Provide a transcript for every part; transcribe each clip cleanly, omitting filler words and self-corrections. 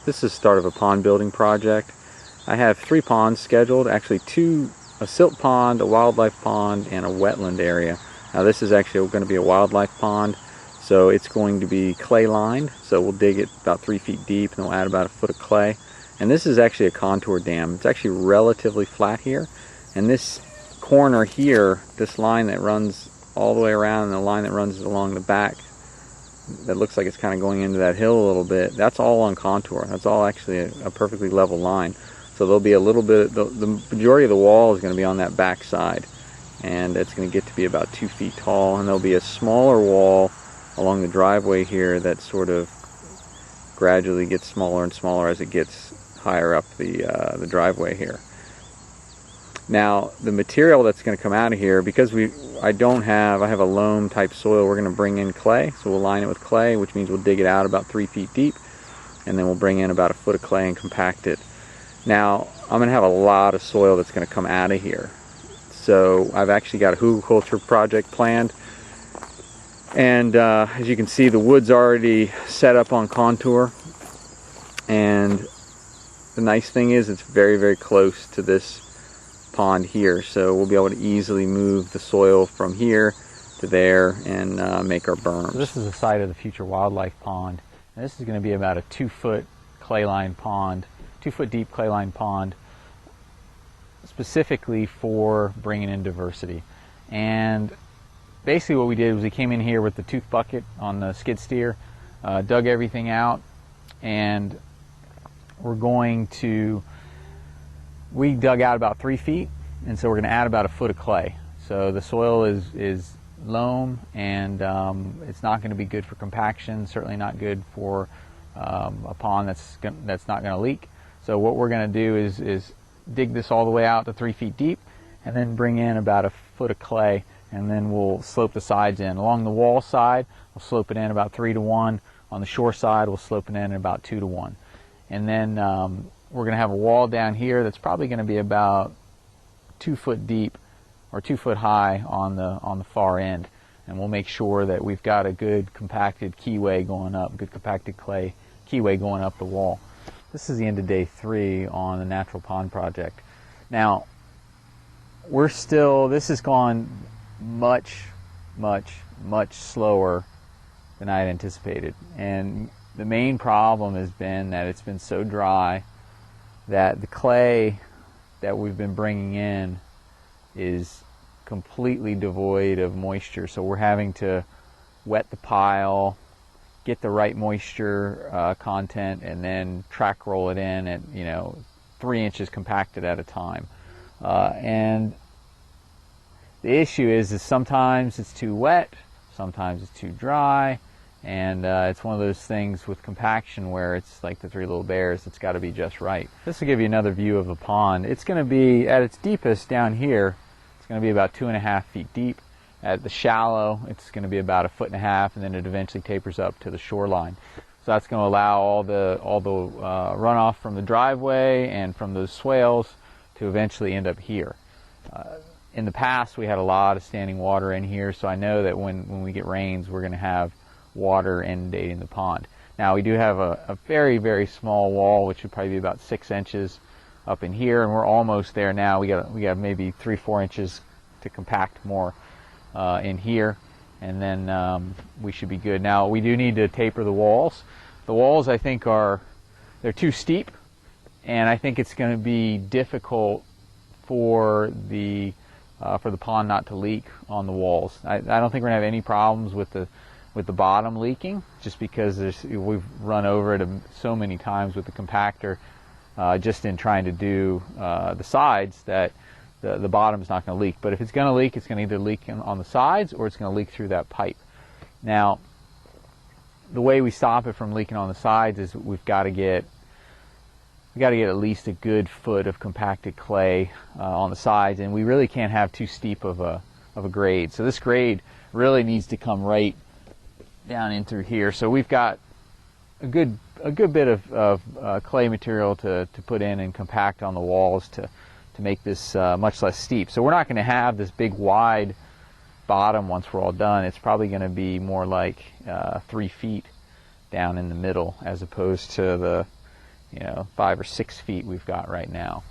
This is the start of a pond building project. I have 3 ponds scheduled, actually 2, a silt pond, a wildlife pond, and a wetland area. Now this is actually going to be a wildlife pond, so it's going to be clay lined, so we'll dig it about 3 feet deep and we'll add about a foot of clay. And this is actually a contour dam. It's actually relatively flat here, and this corner here, this line that runs all the way around and the line that runs along the back that looks like it's kind of going into that hill a little bit, that's all on contour. That's all actually a perfectly level line. So there'll be a little bit, the majority of the wall is going to be on that back side, and it's going to get to be about 2 feet tall, and there'll be a smaller wall along the driveway here that sort of gradually gets smaller and smaller as it gets higher up the driveway here. Now the material that's going to come out of here, because I have a loam type soil, we're going to bring in clay, so we'll line it with clay, which means we'll dig it out about 3 feet deep, and then we'll bring in about a foot of clay and compact it. Now I'm going to have a lot of soil that's going to come out of here, so I've actually got a hugelkultur project planned, and as you can see, the wood's already set up on contour, and the nice thing is it's very, very close to this pond here, so we'll be able to easily move the soil from here to there and make our berms. So this is the site of the future wildlife pond, and this is going to be about a 2-foot clay lined pond, 2-foot deep clay lined pond, specifically for bringing in diversity. And basically what we did was we came in here with the tooth bucket on the skid steer, dug everything out, and we dug out about 3 feet, and so we're going to add about a foot of clay. So the soil is loam, and it's not going to be good for compaction, certainly not good for a pond that's not going to leak. So what we're going to do is dig this all the way out to 3 feet deep, and then bring in about a foot of clay, and then we'll slope the sides in. Along the wall side, we'll slope it in about 3 to 1. On the shore side, we'll slope it in about 2 to 1. And then we're going to have a wall down here that's probably going to be about 2 foot deep or 2 foot high on the far end. And we'll make sure that we've got a good compacted keyway going up, good compacted clay keyway going up the wall. This is the end of day 3 on the natural pond project. Now, this has gone much, much, much slower than I had anticipated. And the main problem has been that it's been so dry that the clay that we've been bringing in is completely devoid of moisture. So we're having to wet the pile, get the right moisture content, and then track roll it in at 3 inches compacted at a time. And the issue is sometimes it's too wet, sometimes it's too dry, and it's one of those things with compaction where it's like the 3 little bears. It's got to be just right. This will give you another view of the pond. It's going to be at its deepest down here. It's going to be about 2.5 feet deep. At the shallow, it's going to be about 1.5 feet, and then it eventually tapers up to the shoreline. So that's going to allow all the runoff from the driveway and from those swales to eventually end up here. In the past, we had a lot of standing water in here, so I know that when we get rains, we're going to have water inundating the pond. Now we do have a very, very small wall, which would probably be about 6 inches up in here, and we're almost there now. We got maybe 3-4 inches to compact more in here, and then we should be good. Now we do need to taper the walls. The walls, I think, they're too steep, and I think it's going to be difficult for the pond not to leak on the walls. I don't think we're going to have any problems with the bottom leaking, just because we've run over it so many times with the compactor, just in trying to do the sides, that the bottom's not going to leak. But if it's going to leak, it's going to either leak on the sides or it's going to leak through that pipe. Now, the way we stop it from leaking on the sides is we've got to get at least a good foot of compacted clay on the sides, and we really can't have too steep of a grade. So this grade really needs to come right down in through here. So we've got a good bit of clay material to put in and compact on the walls to make this much less steep. So we're not going to have this big wide bottom once we're all done. It's probably going to be more like 3 feet down in the middle, as opposed to the 5 or 6 feet we've got right now.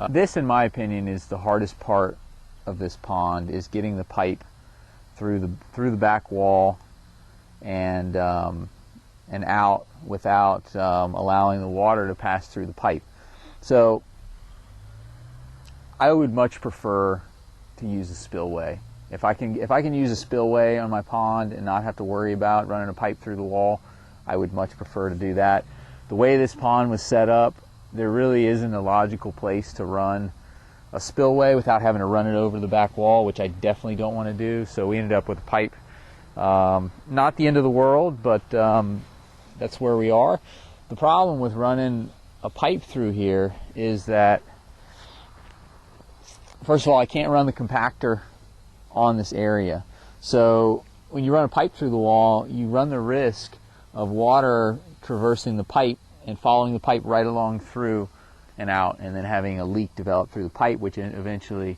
This, in my opinion, is the hardest part of this pond, is getting the pipe through the back wall and out without allowing the water to pass through the pipe. So I would much prefer to use a spillway. If I can use a spillway on my pond and not have to worry about running a pipe through the wall, I would much prefer to do that. The way this pond was set up, there really isn't a logical place to run a spillway without having to run it over the back wall, which I definitely don't want to do. So we ended up with a pipe. Not the end of the world, but that's where we are. The problem with running a pipe through here is that, first of all, I can't run the compactor on this area. So when you run a pipe through the wall, you run the risk of water traversing the pipe and following the pipe right along through and out, and then having a leak develop through the pipe, which eventually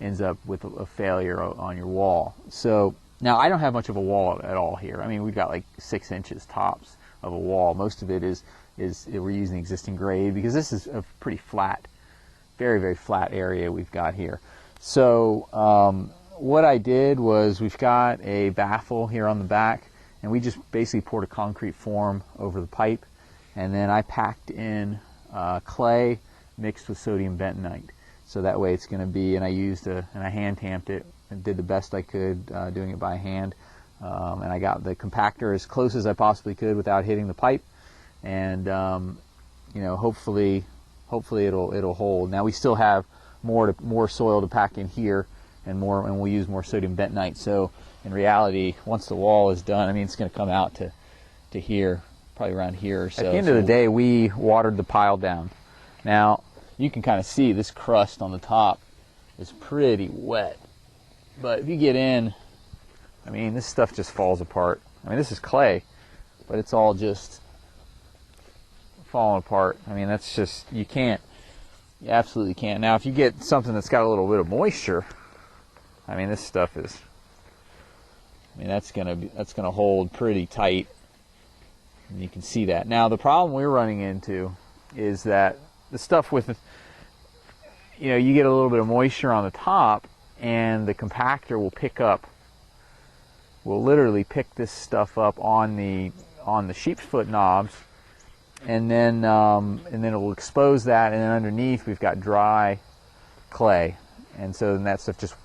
ends up with a failure on your wall. So now I don't have much of a wall at all here. I mean, we've got like 6 inches tops of a wall. Most of it is we're using existing grade, because this is a pretty flat, very, very flat area we've got here. So what I did was, we've got a baffle here on the back, and we just basically poured a concrete form over the pipe, and then I packed in clay mixed with sodium bentonite. So that way it's going to be, and I used and I hand tamped it and did the best I could doing it by hand. And I got the compactor as close as I possibly could without hitting the pipe, and hopefully it'll hold. Now we still have more soil to pack in here, and we'll use more sodium bentonite. So in reality, once the wall is done, I mean, it's going to come out to here, probably around here or so. At the end of the day, we watered the pile down. Now you can kind of see this crust on the top is pretty wet, but if you get in, I mean, this stuff just falls apart. I mean, this is clay, but it's all just falling apart. I mean, that's just, you absolutely can't. Now, if you get something that's got a little bit of moisture, I mean, this stuff is, I mean, that's gonna hold pretty tight, and you can see that. Now, the problem we're running into is that the stuff with, you get a little bit of moisture on the top, and the compactor will literally pick this stuff up on the sheep's foot knobs, and then it will expose that, and then underneath we've got dry clay, and so then that stuff just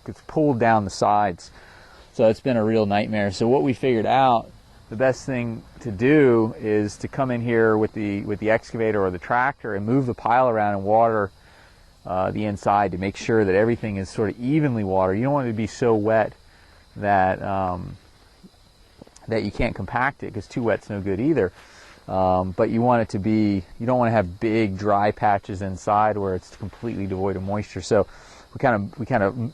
gets pulled down the sides. So it's been a real nightmare. So what we figured out, the best thing to do is to come in here with the excavator or the tractor and move the pile around and water the inside to make sure that everything is sort of evenly watered. You don't want it to be so wet that that you can't compact it, because too wet's no good either. But you want it to be, you don't want to have big dry patches inside where it's completely devoid of moisture. So we kind of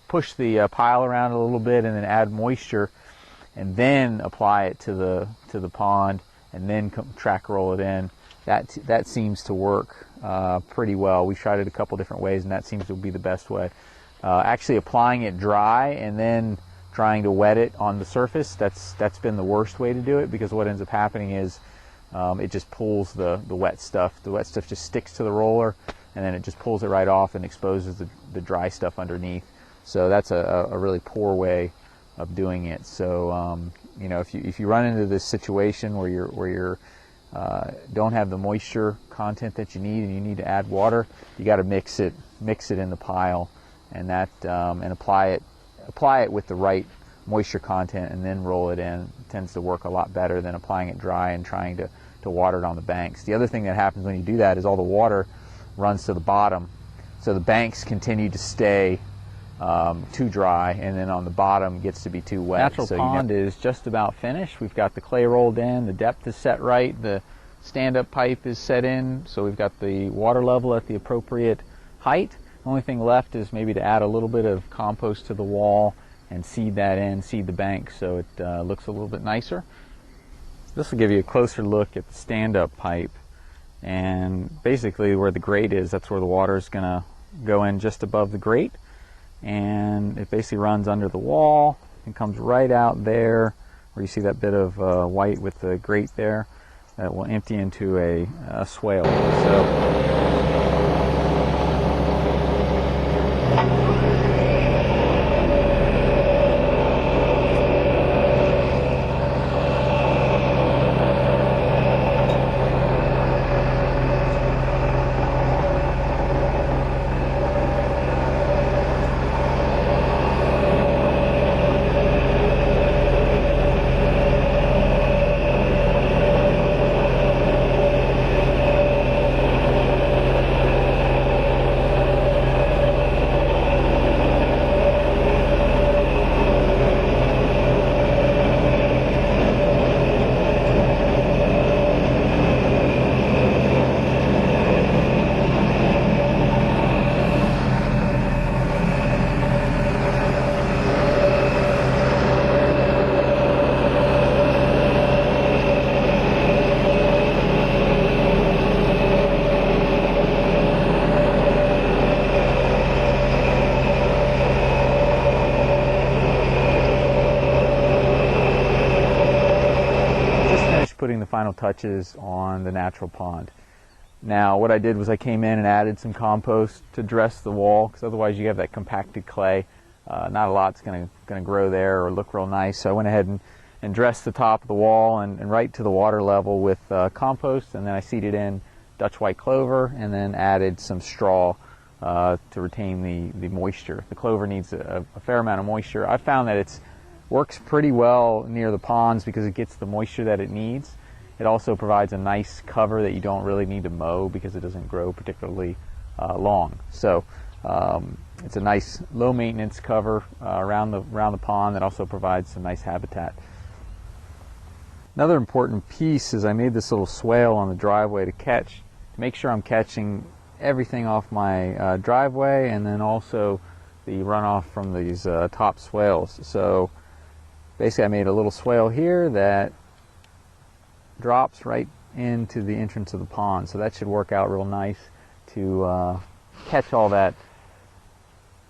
push the pile around a little bit, and then add moisture, and then apply it to the pond, and then track roll it in. That seems to work pretty well. We've tried it a couple different ways, and that seems to be the best way. Actually applying it dry and then trying to wet it on the surface, that's been the worst way to do it, because what ends up happening is it just pulls the wet stuff. The wet stuff just sticks to the roller, and then it just pulls it right off and exposes the dry stuff underneath. So that's a really poor way of doing it. So if you run into this situation where you're don't have the moisture content that you need, and you need to add water, you got to mix it in the pile, and and apply it with the right moisture content, and then roll it in. It tends to work a lot better than applying it dry and trying to water it on the banks. The other thing that happens when you do that is all the water runs to the bottom, so the banks continue to stay too dry, and then on the bottom gets to be too wet. Natural pond is just about finished. We've got the clay rolled in, the depth is set right, the stand-up pipe is set in, so we've got the water level at the appropriate height. The only thing left is maybe to add a little bit of compost to the wall and seed the bank, so it looks a little bit nicer. This will give you a closer look at the stand-up pipe, and basically where the grate is, that's where the water is going to go in, just above the grate. And it basically runs under the wall and comes right out there where you see that bit of white with the grate there, that will empty into a swale. So putting the final touches on the natural pond. Now what I did was I came in and added some compost to dress the wall, because otherwise you have that compacted clay. Not a lot's going to grow there or look real nice. So I went ahead and dressed the top of the wall and right to the water level with compost, and then I seeded in Dutch white clover and then added some straw to retain the moisture. The clover needs a fair amount of moisture. I found that it works pretty well near the ponds because it gets the moisture that it needs. It also provides a nice cover that you don't really need to mow because it doesn't grow particularly long. So it's a nice low maintenance cover around the pond that also provides some nice habitat. Another important piece is I made this little swale on the driveway to make sure I'm catching everything off my driveway, and then also the runoff from these top swales. So basically I made a little swale here that drops right into the entrance of the pond, so that should work out real nice to catch all that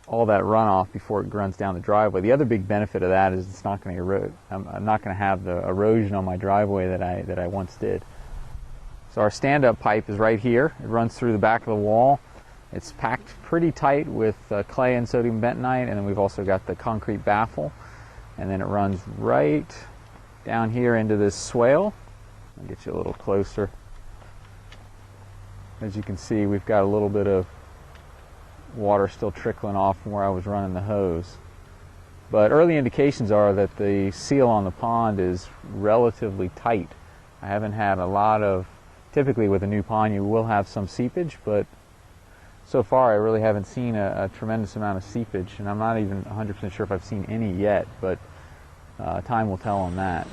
runoff before it runs down the driveway. The other big benefit of that is it's not going to erode. I'm not going to have the erosion on my driveway that I once did. So our stand-up pipe is right here. It runs through the back of the wall. It's packed pretty tight with clay and sodium bentonite, and then we've also got the concrete baffle, and then it runs right down here into this swale. I'll get you a little closer. As you can see, we've got a little bit of water still trickling off from where I was running the hose. But early indications are that the seal on the pond is relatively tight. I haven't had a lot of, typically with a new pond you will have some seepage, but so far I really haven't seen a tremendous amount of seepage, and I'm not even 100% sure if I've seen any yet, but time will tell on that.